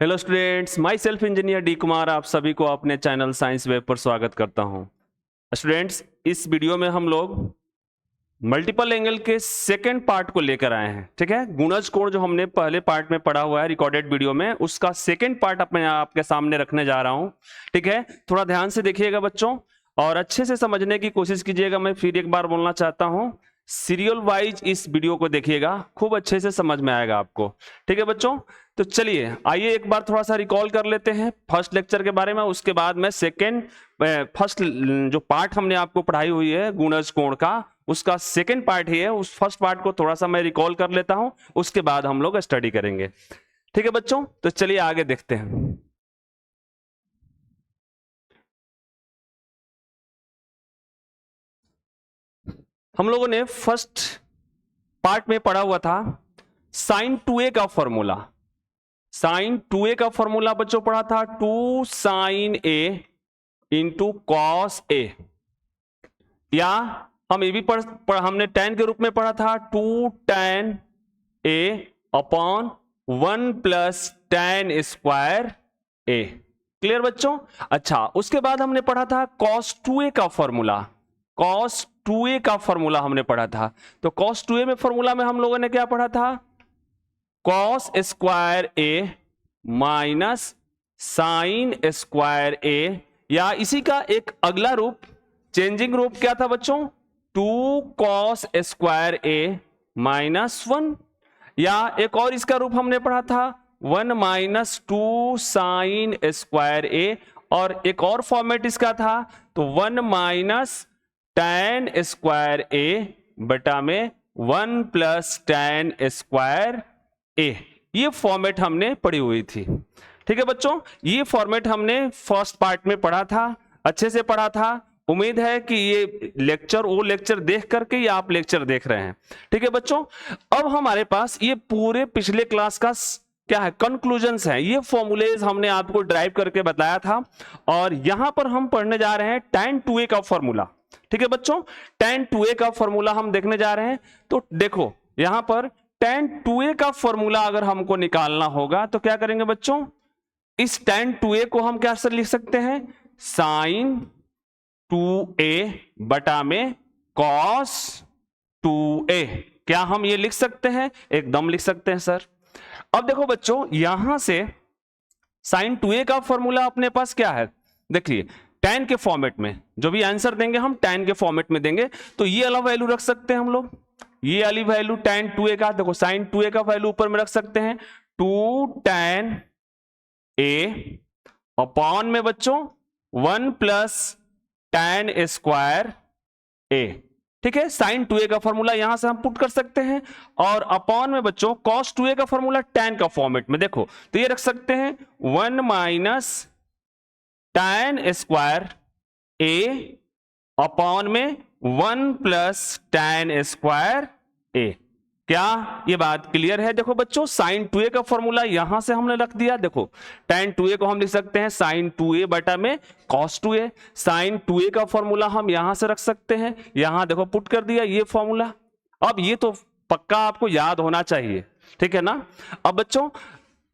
Hello students, my self engineer D Kumar आप सभी को अपने चैनल साइंस वेब पर स्वागत करता हूं। स्टूडेंट्स, इस वीडियो में हम लोग मल्टीपल एंगल के सेकंड पार्ट को लेकर आए हैं। ठीक है, गुणज कोण जो हमने पहले पार्ट में पढ़ा हुआ है रिकॉर्डेड वीडियो में, उसका सेकंड पार्ट अपने आपके सामने रखने जा रहा हूं। ठीक है, थोड़ा ध्यान से देखिएगा बच्चों और अच्छे से समझने की कोशिश कीजिएगा। मैं फिर एक बार बोलना चाहता हूं, सीरियल वाइज इस वीडियो को देखिएगा, खूब अच्छे से समझ में आएगा आपको। ठीक है बच्चों, तो चलिए आइए एक बार थोड़ा सा रिकॉल कर लेते हैं फर्स्ट लेक्चर के बारे में। उसके बाद मैं फर्स्ट जो पार्ट हमने आपको पढ़ाई हुई है गुणज कोण का, उसका सेकंड पार्ट ही है। उस फर्स्ट पार्ट को थोड़ा सा मैं रिकॉल कर लेता हूं, उसके बाद हम लोग स्टडी करेंगे। ठीक है बच्चों, तो चलिए आगे देखते हैं। हम लोगों ने फर्स्ट पार्ट में पढ़ा हुआ था साइन 2a का फॉर्मूला। साइन 2a का फॉर्मूला बच्चों पढ़ा था 2 sine a into cos a, या हम ये भी हमने tan के रूप में पढ़ा था 2 tan a upon 1 plus tan square a। Clear बच्चों? अच्छा, उसके बाद हमने पढ़ा था cos 2a का फॉर्मूला। cos 2a का फॉर्मूला हमने पढ़ा था। तो cos 2a में फॉर्मूला में हम लोगों ने क्या पढ़ा था? cos square a minus sine square a, या इसी का एक अगला रूप, चेंजिंग रूप क्या था बच्चों? 2 cos स्क्वायर a माइनस 1, या एक और इसका रूप हमने पढ़ा था 1 माइनस 2 साइन स्क्वायर a, और एक और फॉर्मेट इसका था तो 1 माइनस tan स्क्वायर a बटा में 1 प्लस tan स्क्वायर a। ये फॉर्मेट हमने पढ़ी हुई थी। ठीक है बच्चों, ये फॉर्मेट हमने फर्स्ट पार्ट में पढ़ा था, अच्छे से पढ़ा था। उम्मीद है कि ये लेक्चर वो लेक्चर देख करके ये आप लेक्चर देख रहे हैं। ठीक है बच्चों, अब हमारे पास ये पूरे पिछले क्लास का क्या है, कंक्लूजन्स है। ये फॉर्मूलेज हमने आपको ड्राइव करके बताया था, और यहां पर हम पढ़ने जा रहे हैं tan 2a का फॉर्मूला। ठीक है बच्चों, tan 2a का फॉर्मूला हम देखने जा रहे हैं। तो देखो यहां पर tan 2a का फॉर्मूला अगर हमको निकालना होगा तो क्या करेंगे बच्चों? इस tan 2a को हम क्या सर लिख सकते हैं? साइन 2a बटा में cos 2a। क्या हम ये लिख सकते हैं? एकदम लिख सकते हैं सर। अब देखो बच्चों, यहां से साइन 2a का फॉर्मूला अपने पास क्या है, देखिए tan के फॉर्मेट में जो भी आंसर देंगे हम tan के फॉर्मेट में देंगे। तो ये वाला वैल्यू रख सकते हैं हम लोग, ये वाली वैल्यू tan 2a का, देखो साइन 2a का वैल्यू ऊपर में रख सकते हैं 2 tan a अपॉन में बच्चों 1 प्लस tan स्क्वायर a। ठीक है, साइन 2a का फॉर्मूला यहां से हम पुट कर सकते हैं, और अपॉन में बच्चों cos 2a का फॉर्मूला tan का फॉर्मेट में देखो तो ये रख सकते हैं 1 minus tan square a upon में 1 प्लस tan स्क्वायर a। क्या ये बात क्लियर है? देखो बच्चों, साइन 2a का फॉर्मूला यहां से हमने रख दिया। देखो tan 2a को हम लिख सकते हैं साइन 2a बटा में cos 2a। साइन 2a का फॉर्मूला हम यहां से रख सकते हैं, यहां देखो पुट कर दिया ये फॉर्मूला। अब ये तो पक्का आपको याद होना चाहिए, ठीक है ना? अब बच्चों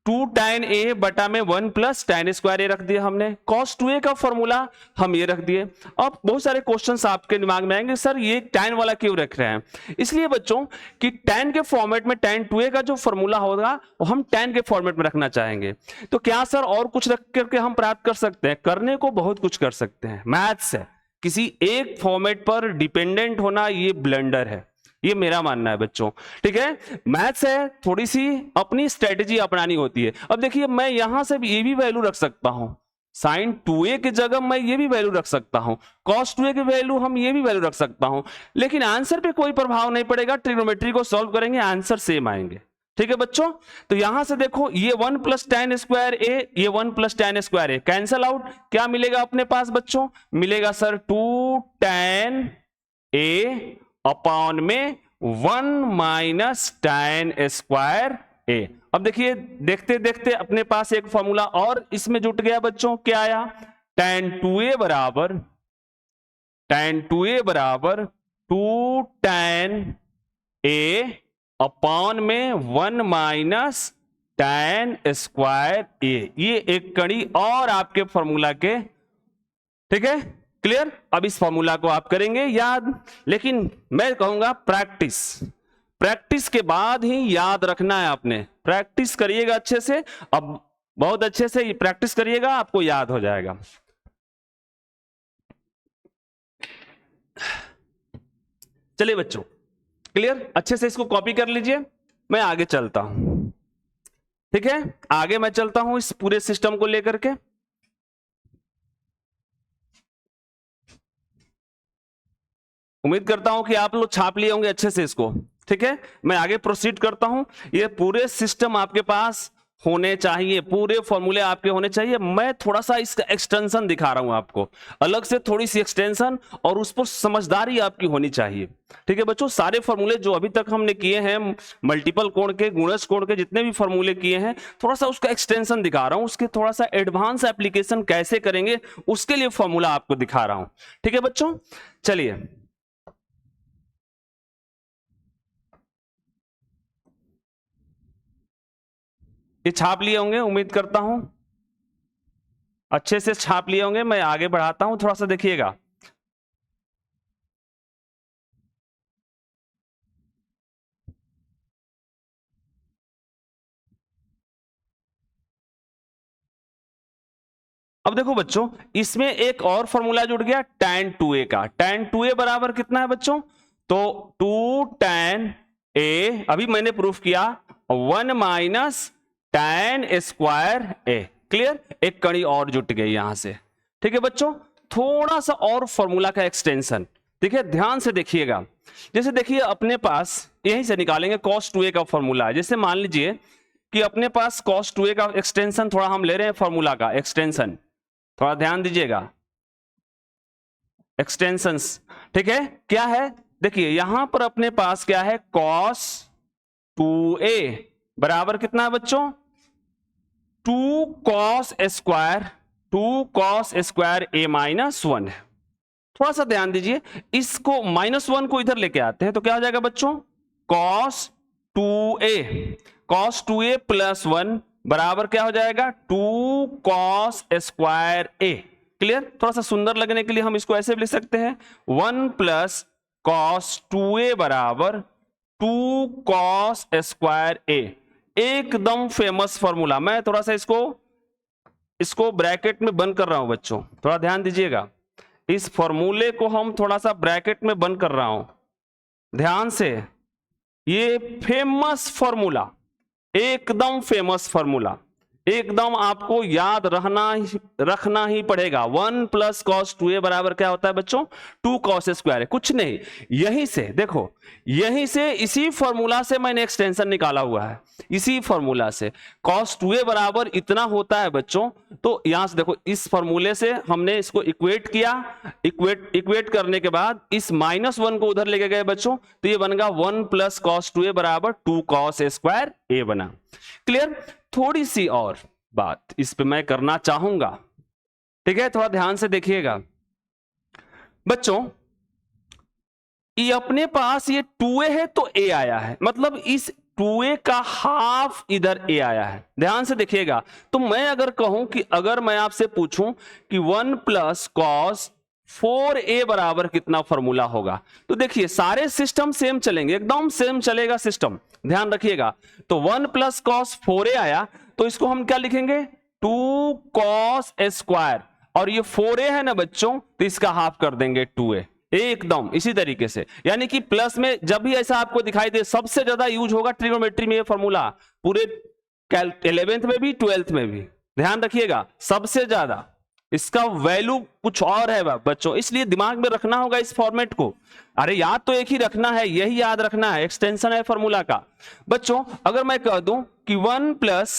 2 tan a बटा में 1 प्लस tan स्क्वायर a रख दिया हमने, cos 2a का फॉर्मूला हम ये रख दिए। अब बहुत सारे क्वेश्चंस आपके दिमाग में आएंगे, सर ये tan वाला क्यों रख रहे हैं? इसलिए बच्चों कि tan के फॉर्मेट में tan 2a का जो फॉर्मूला होगा वो हम tan के फॉर्मेट में रखना चाहेंगे। तो क्या सर और कुछ रख करके हम प्राप्त कर सकते हैं? करने को बहुत कुछ कर सकते हैं, मैथ्स है, किसी एक फॉर्मेट पर डिपेंडेंट होना ये ब्लंडर है, ये मेरा मानना है बच्चों। ठीक है, मैथ्स है, थोड़ी सी अपनी स्ट्रेटेजी अपनानी होती है। अब देखिए मैं यहां से ये भी वैल्यू रख सकता हूं, साइन 2a की जगह मैं ये भी वैल्यू रख सकता हूं, cos 2a की वैल्यू हम ये भी वैल्यू रख सकता हूं, लेकिन आंसर पे कोई प्रभाव नहीं पड़ेगा। ट्रिग्नोमेट्री को सॉल्व करेंगे, आंसर सेम आएंगे। ठीक है बच्चों, तो यहां से देखो ये 1 प्लस tan स्क्वायर a, ये 1 plus tan square a cancel out, क्या मिलेगा अपने पास बच्चों? मिलेगा सर 2 tan a अपॉन में 1 माइनस tan स्क्वायर a। अब देखिए देखते देखते अपने पास एक फॉर्मूला और इसमें जुट गया बच्चों, क्या आया? tan 2a बराबर 2 tan a अपॉन में 1 माइनस tan स्क्वायर ए, ये एक कड़ी और आपके फॉर्मूला के, ठीक है, क्लियर। अब इस फॉर्मूला को आप करेंगे याद, लेकिन मैं कहूंगा प्रैक्टिस के बाद ही याद रखना है आपने। प्रैक्टिस करिएगा अच्छे से, अब बहुत अच्छे से प्रैक्टिस करिएगा, आपको याद हो जाएगा। चलिए बच्चों, क्लियर, अच्छे से इसको कॉपी कर लीजिए, मैं आगे चलता हूं, ठीक है, आगे मैं चलता हूं इस पूरे सिस्टम को लेकर के। उम्मीद करता हूं कि आप लोग छाप लिए होंगे अच्छे से इसको, ठीक है। मैं आगे प्रोसीड करता हूं, ये पूरे सिस्टम आपके पास होने चाहिए, पूरे फॉर्मूले आपके होने चाहिए। मैं थोड़ा सा इसका एक्सटेंशन दिखा रहा हूं आपको, अलग से थोड़ी सी एक्सटेंशन, और उस पर समझदारी आपकी होनी चाहिए, ठीक है बच्चों। सारे फॉर्मूले जो अभी तक हमने किए हैं, मल्टीपल कोण के, गुणज कोण के, जितने भी फॉर्मूले किए हैं, थोड़ा सा उसका एक्सटेंशन दिखा रहा हूं, उसके थोड़ा सा एडवांस एप्लीकेशन कैसे करेंगे उसके लिए फॉर्मूला आपको दिखा रहा हूं, ठीक है बच्चों। चलिए, ये छाप लिए होंगे, उम्मीद करता हूं अच्छे से छाप लिए होंगे। मैं आगे बढ़ाता हूं, थोड़ा सा देखिएगा। अब देखो बच्चों, इसमें एक और फॉर्मूला जुड़ गया tan 2a का। tan 2a बराबर कितना है बच्चों? तो 2 tan a, अभी मैंने प्रूफ किया, 1 minus tan square a। Clear, एक कड़ी और जुट गई यहां से, ठीक है बच्चों। थोड़ा सा और फॉर्मूला का एक्सटेंशन, देखिए ध्यान से देखिएगा। जैसे देखिए अपने पास यहीं से निकालेंगे cos 2a का फॉर्मूला है। जैसे मान लीजिए कि अपने पास cos 2a का एक्सटेंशन, थोड़ा हम ले रहे हैं फॉर्मूला का एक्सटेंशन, थोड़ा ध्यान दीजिएगा, एक्सटेंशंस, ठीक है। क्या है, देखिए यहां पर अपने पास क्या है, cos 2a बराबर कितना है बच्चों? 2 cos square, 2 cos square a minus 1 है। थोड़ा सा ध्यान दीजिए, इसको -1 को इधर लेके आते हैं तो क्या हो जाएगा बच्चों? cos 2a, cos 2a plus 1 बराबर क्या हो जाएगा? 2 cos स्क्वायर a। क्लियर, थोड़ा सा सुंदर लगने के लिए हम इसको ऐसे भी लिख सकते हैं, 1 प्लस cos 2a बराबर 2 cos स्क्वायर a। एकदम फेमस फॉर्मूला। मैं थोड़ा सा इसको ब्रैकेट में बंद कर रहा हूं बच्चों, थोड़ा ध्यान दीजिएगा। इस फॉर्मूले को हम थोड़ा सा ब्रैकेट में बंद कर रहा हूं, ध्यान से। ये फेमस फॉर्मूला, एकदम फेमस फॉर्मूला, एकदम आपको याद रखना ही पड़ेगा। 1 प्लस cos 2a बराबर क्या होता है बच्चों? 2 cos स्क्वायर है, कुछ नहीं। यहीं से देखो, यहीं से इसी फॉर्मूला से मैंने एक्सटेंशन निकाला हुआ है, इसी फॉर्मूला से cos 2a बराबर इतना होता है बच्चों। तो यहां से देखो, इस फॉर्मूले से हमने इसको इक्वेट किया, इक्वेट करने के बाद इस -1 को उधर लेके गए बच्चों, तो ये बन गया 1 प्लस cos 2a बराबर 2 cos स्क्वायर a बना। क्लियर, थोड़ी सी और बात इस पे मैं करना चाहूंगा, ठीक है, थोड़ा ध्यान से देखिएगा बच्चों। ये अपने पास ये 2a है तो a आया है, मतलब इस 2a का हाफ इधर a आया है, ध्यान से देखिएगा। तो मैं अगर कहूं कि अगर मैं आपसे पूछूं कि 1 प्लस cos 4a बराबर कितना फॉर्मूला होगा, तो देखिए सारे सिस्टम सेम चलेंगे, एकदम सेम चलेगा सिस्टम, ध्यान रखिएगा। तो 1 प्लस cos 4a आया, तो इसको हम क्या लिखेंगे? 2 cos स्क्वायर, और ये 4a है ना बच्चों, तो इसका हाफ कर देंगे 2a, एकदम इसी तरीके से। यानी कि प्लस में जब भी ऐसा आपको दिखाई दे, सबसे ज्यादा यूज होगा ट्रिग्नोमेट्री में ये फॉर्मूला, पूरे 11th में भी 12th में भी, ध्यान रखिएगा, सबसे ज्यादा इसका वैल्यू कुछ और है बच्चों, इसलिए दिमाग में रखना होगा इस फॉर्मेट को। अरे याद तो एक ही रखना है, यही याद रखना है, एक्सटेंशन है फॉर्मूला का बच्चों। अगर मैं कह दूं कि 1 प्लस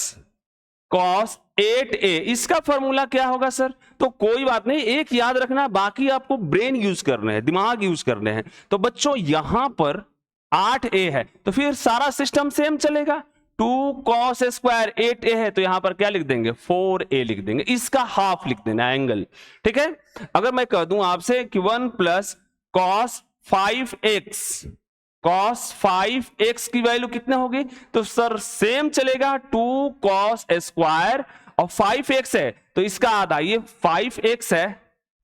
cos 8a, इसका फॉर्मूला क्या होगा सर? तो कोई बात नहीं, एक याद रखना, बाकी आपको ब्रेन यूज करने हैं, दिमाग यूज करने हैं। तो बच्चों यहां पर 8a है, तो फिर सारा सिस्टम सेम चलेगा। 2 cos स्क्वायर 8a है, तो यहां पर क्या लिख देंगे? 4a लिख देंगे, इसका हाफ लिख देना एंगल, ठीक है। अगर मैं कह दूं आपसे कि 1 plus cos 5x cos 5x की वैल्यू कितने होगी? तो सर सेम चलेगा, 2 cos स्क्वायर और 5x है तो इसका आधा, ये 5x है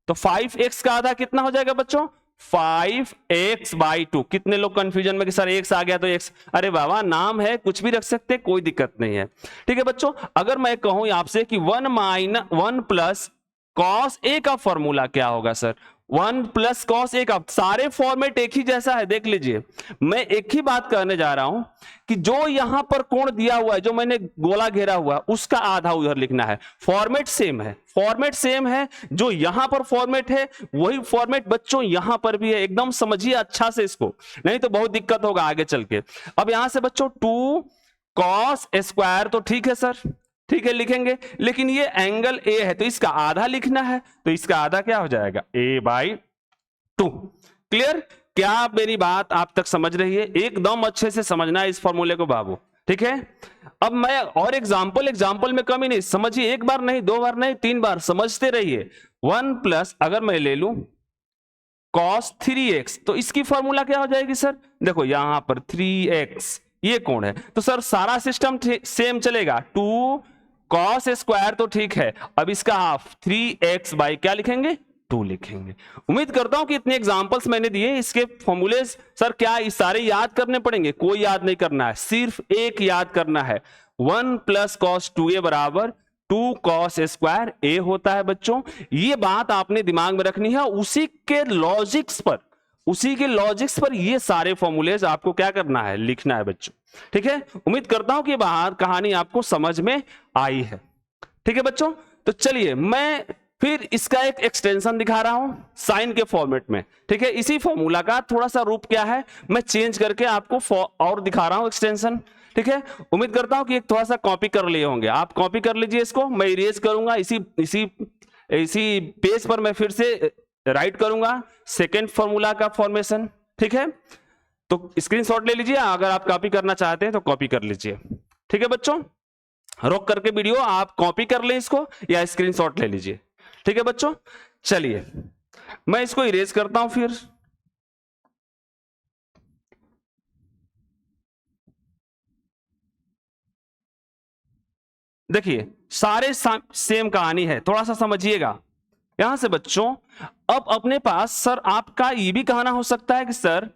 तो 5x का आधा कितना हो जाएगा बच्चों? 5x/2। कितने लोग कंफ्यूजन में कि सर x आ गया तो x, अरे बाबा नाम है कुछ भी रख सकते, कोई दिक्कत नहीं है। ठीक है बच्चों, अगर मैं कहूं आपसे कि 1 प्लस cos a का फॉर्मूला क्या होगा सर? 1 प्लस cos a का, सारे फॉर्मेट एक ही जैसा है, देख लीजिए। मैं एक ही बात करने जा रहा हूं कि जो यहां पर कोण दिया हुआ है, जो मैंने गोला घेरा हुआ है, उसका आधा उधर लिखना है। फॉर्मेट सेम है, फॉर्मेट सेम है, जो यहां पर फॉर्मेट है वही फॉर्मेट बच्चों यहां पर भी है। एकदम समझिए अच्छा से इसको, नहीं तो बहुत दिक्कत होगा आगे चल के। अब यहां से बच्चों 2 cos स्क्वायर तो ठीक है सर, ठीक है लिखेंगे, लेकिन ये एंगल ए है तो इसका आधा लिखना है, तो इसका आधा क्या हो जाएगा? a/2। क्लियर? क्या आप मेरी बात आप तक समझ रही है? एकदम अच्छे से समझना है इस फॉर्मूले को बाबू, ठीक है। अब मैं और एग्जाम्पल में कमी नहीं, समझिए, एक बार नहीं, 2 बार नहीं, 3 बार समझते रहिए। 1 प्लस अगर मैं ले लूं cos 3x तो इसकी फॉर्मूला क्या हो जाएगी सर? देखो यहां पर 3x ये कौन है, तो सर सारा सिस्टम सेम चलेगा। 2 cos स्क्वायर तो ठीक है, अब इसका हाफ 3x बाई क्या लिखेंगे? 2 लिखेंगे। उम्मीद करता हूं कि इतने एग्जांपल्स मैंने दिए, इसके फॉर्मूले सर क्या इस सारे याद करने पड़ेंगे? कोई याद नहीं करना है, सिर्फ एक याद करना है। 1 प्लस cos 2a बराबर 2 cos स्क्वायर a होता है बच्चों। ये बात आपने दिमाग में रखनी है, उसी के लॉजिक्स पर ये सारे फॉर्मूलेज आपको क्या करना है? लिखना है बच्चों, ठीक है। उम्मीद करता हूं कि बाहर कहानी आपको समझ में आई है, ठीक है बच्चों। तो चलिए मैं फिर इसका एक एक्सटेंशन दिखा रहा हूं साइन के फॉर्मेट में, ठीक है। इसी फॉर्मूला का थोड़ा सा रूप क्या है मैं चेंज करके आपको और दिखा रहा हूं एक्सटेंशन, ठीक है। उम्मीद करता हूं कि एक थोड़ा सा कॉपी कर लिए होंगे, आप कॉपी कर लीजिए इसको, मैं इरेज करूंगा इसी पेज पर मैं फिर से राइट करूंगा सेकेंड फॉर्मूला का फॉर्मेशन, ठीक है। तो स्क्रीनशॉट ले लीजिए, अगर आप कॉपी करना चाहते हैं तो कॉपी कर लीजिए, ठीक है बच्चों। रोक करके वीडियो आप कॉपी कर लें इसको या स्क्रीनशॉट ले लीजिए, ठीक है बच्चों। चलिए मैं इसको इरेज करता हूं फिर। देखिए सारे सेम कहानी है, थोड़ा सा समझिएगा यहां से बच्चों। अब अपने पास सर आपका ये भी कहना हो सकता है कि सर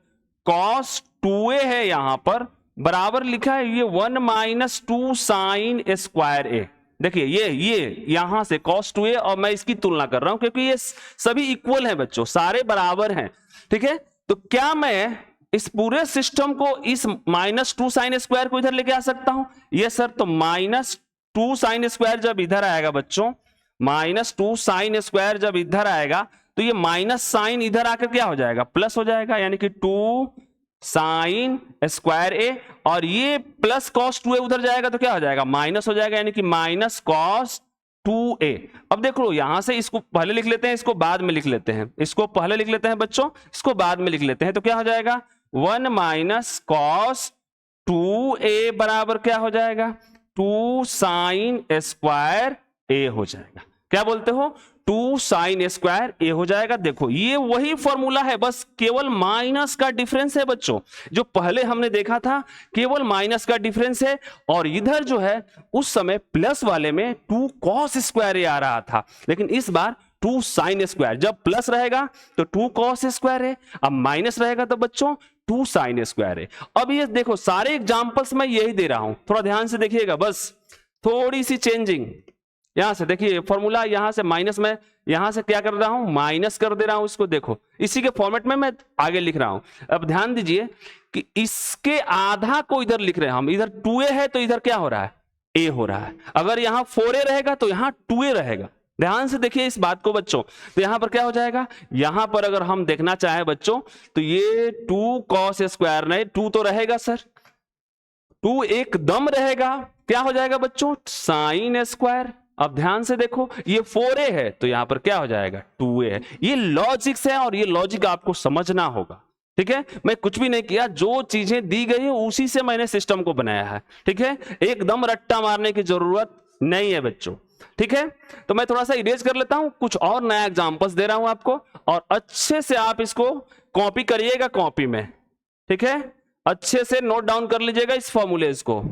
cos 2a है यहां पर, बराबर लिखा है ये 1 माइनस 2 साइन स्क्वायर a। देखिए ये यहां से cos 2a, और मैं इसकी तुलना कर रहा हूं क्योंकि ये सभी इक्वल हैं बच्चों, सारे बराबर हैं, ठीक है। तो क्या मैं इस पूरे सिस्टम को इस माइनस 2 साइन स्क्वायर को इधर लेके आ सकता हूं? ये सर, तो माइनस 2 साइन स्क्वायर जब इधर आएगा बच्चों, माइनस 2 साइन स्क्वायर जब इधर आएगा तो ये माइनस साइन इधर आकर क्या हो जाएगा? प्लस हो जाएगा, यानी कि 2 साइन स्क्वायर ए, और ये प्लस cos 2a उधर जाएगा तो क्या हो जाएगा? माइनस हो जाएगा, यानी कि माइनस cos 2a। अब देख लो यहां से इसको पहले लिख लेते हैं, इसको बाद में लिख लेते हैं, इसको पहले लिख लेते हैं बच्चों, इसको बाद में लिख लेते हैं, तो क्या हो जाएगा? 1 माइनस cos 2a बराबर क्या हो जाएगा? 2 साइन स्क्वायर ए हो जाएगा। क्या बोलते हो? 2 साइन स्क्वायर ए हो जाएगा। देखो ये वही फॉर्मूला है, बस केवल माइनस का डिफरेंस है बच्चों। जो पहले हमने देखा था केवल माइनस का डिफरेंस है, और इधर जो है उस समय प्लस वाले में 2 cos स्क्वायर ए आ रहा था, लेकिन इस बार 2 साइन स्क्वायर। जब प्लस रहेगा तो 2 cos स्क्वायर है, अब माइनस रहेगा तो बच्चों 2 साइन स्क्वायर है। अब ये देखो सारे एग्जांपल्स मैं यही दे रहा हूं, थोड़ा ध्यान से देखिएगा, बस थोड़ी सी चेंजिंग। यहां से देखिए फॉर्मूला, यहां से माइनस में, यहां से क्या कर रहा हूं? माइनस कर दे रहा हूं इसको। देखो इसी के फॉर्मेट में मैं आगे लिख रहा हूं। अब ध्यान दीजिए कि इसके आधा को इधर लिख रहे हैं हम, इधर 2a है तो इधर क्या हो रहा है? a हो रहा है। अगर यहां 4a रहेगा तो यहां 2a रहेगा। ध्यान से देखिए इस बात को बच्चों। तो यहां पर क्या हो जाएगा? यहां पर अगर हम देखना चाहें बच्चों तो ये 2 cos स्क्वायर, नहीं 2 तो रहेगा सर, 2 एकदम रहेगा, क्या हो जाएगा बच्चों? Sine square. अब ध्यान से देखो ये 4a है तो यहां पर क्या हो जाएगा? 2a है। ये लॉजिक्स है और ये लॉजिक आपको समझना होगा, ठीक है। मैं कुछ भी नहीं किया, जो चीजें दी गई है उसी से मैंने सिस्टम को बनाया है, ठीक है। एकदम रट्टा मारने की जरूरत नहीं है बच्चों, ठीक है। तो मैं थोड़ा सा इरेज कर लेता हूं, कुछ और नया एग्जांपल्स दे रहा हूं आपको, और अच्छे से आप इसको कॉपी करिएगा कॉपी में, ठीक है, अच्छे से नोट डाउन कर लीजिएगा इस फॉर्मूलेज को।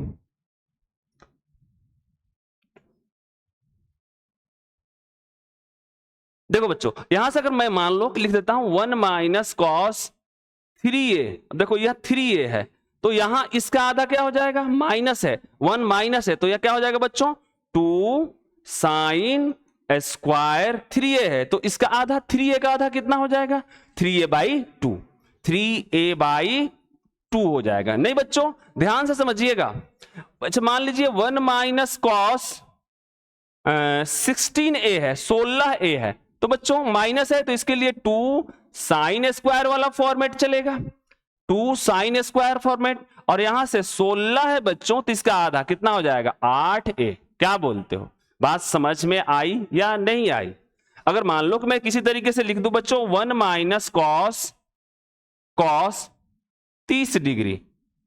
देखो बच्चों, यहां से अगर मैं मान लो कि लिख देता हूं 1 माइनस कॉस 3a, देखो यह 3a है, तो यहां इसका आधा क्या हो जाएगा, माइनस है, 1 माइनस है, तो यह क्या हो जाएगा बच्चों, 2 साइन स्क्वायर 3a है, तो इसका आधा 3a का आधा कितना हो जाएगा, 3a बाई 2, 3a बाई 2 हो जाएगा। नहीं बच्चों, ध्यान से समझिएगा। अच्छा मान लीजिए 1 माइनस कॉस 16a है, 16a है, तो बच्चों माइनस है तो इसके लिए 2 साइन स्क्वायर वाला फॉर्मेट चलेगा, 2 साइन स्क्वायर फॉर्मेट, और यहां से 16 है बच्चों, तो इसका आधा कितना हो जाएगा, 8a। क्या बोलते हो, बात समझ में आई या नहीं आई? अगर मान लो कि मैं किसी तरीके से लिख दूं बच्चों 1 माइनस कॉस 30 डिग्री,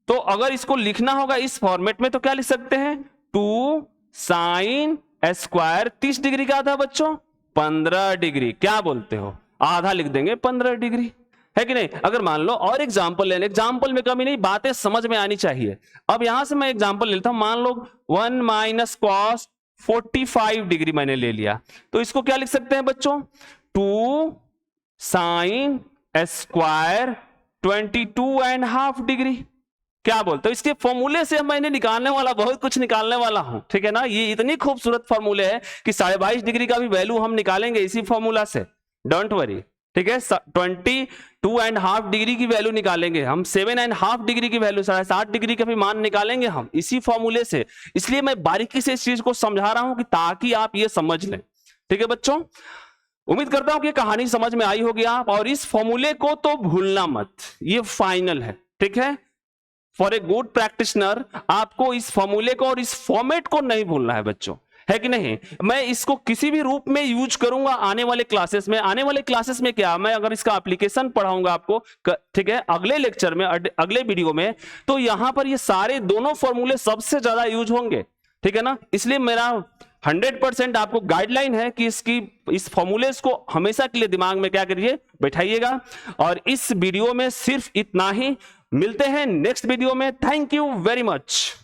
तो अगर इसको लिखना होगा इस फॉर्मेट में तो क्या लिख सकते हैं, 2 साइन स्क्वायर 30 डिग्री का आधा बच्चों 15 डिग्री। क्या बोलते हो, आधा लिख देंगे 15 डिग्री, है कि नहीं? अगर मान लो और एग्जांपल लेने, एग्जांपल में कमी नहीं, बातें समझ में आनी चाहिए। अब यहां से मैं एग्जांपल लेता हूं, मान लो 1 माइनस कॉस 45 डिग्री मैंने ले लिया, तो इसको क्या लिख सकते हैं बच्चों, 2 साइन स्क्वायर 22.5 डिग्री। क्या बोलते हो, इसके फॉर्मूले से मैंने निकालने वाला बहुत कुछ निकालने वाला हूं, ठीक है ना? ये इतनी खूबसूरत फॉर्मूले है कि 22.5 डिग्री का भी वैल्यू हम निकालेंगे इसी फॉर्मूला से, डोंट वरी, ठीक है? 22.5 डिग्री की वैल्यू निकालेंगे हम, 7.5 डिग्री की वैल्यू, 7.5 डिग्री का भी मान निकालेंगे हम इसी फॉर्मूले से। इसलिए मैं बारीकी से इस चीज को समझा रहा हूं कि ताकि आप ये समझ लें, ठीक है बच्चों? उम्मीद करता हूं कि कहानी समझ में आई होगी आप, और इस फॉर्मूले को तो भूलना मत, ये फाइनल है, ठीक है? फॉर ए गुड प्रैक्टिशनर आपको इस फॉर्मूले को और इस फॉर्मेट को नहीं भूलना है बच्चों, है कि नहीं? मैं इसको किसी भी रूप में यूज करूंगा आने वाले क्लासेस में। आने वाले क्लासेस में क्या, मैं अगर इसका एप्लीकेशन पढ़ाऊंगा आपको, ठीक है, अगले लेक्चर में, अगले वीडियो में, तो यहां पर ये सारे दोनों फॉर्मूले सबसे ज्यादा यूज होंगे, ठीक है ना? इसलिए मेरा 100% आपको गाइडलाइन है कि इस फॉर्मूलेस को हमेशा के लिए दिमाग में क्या करिए, बैठाइएगा। और इस वीडियो में सिर्फ इतना ही, मिलते हैं नेक्स्ट वीडियो में। Thank you very much.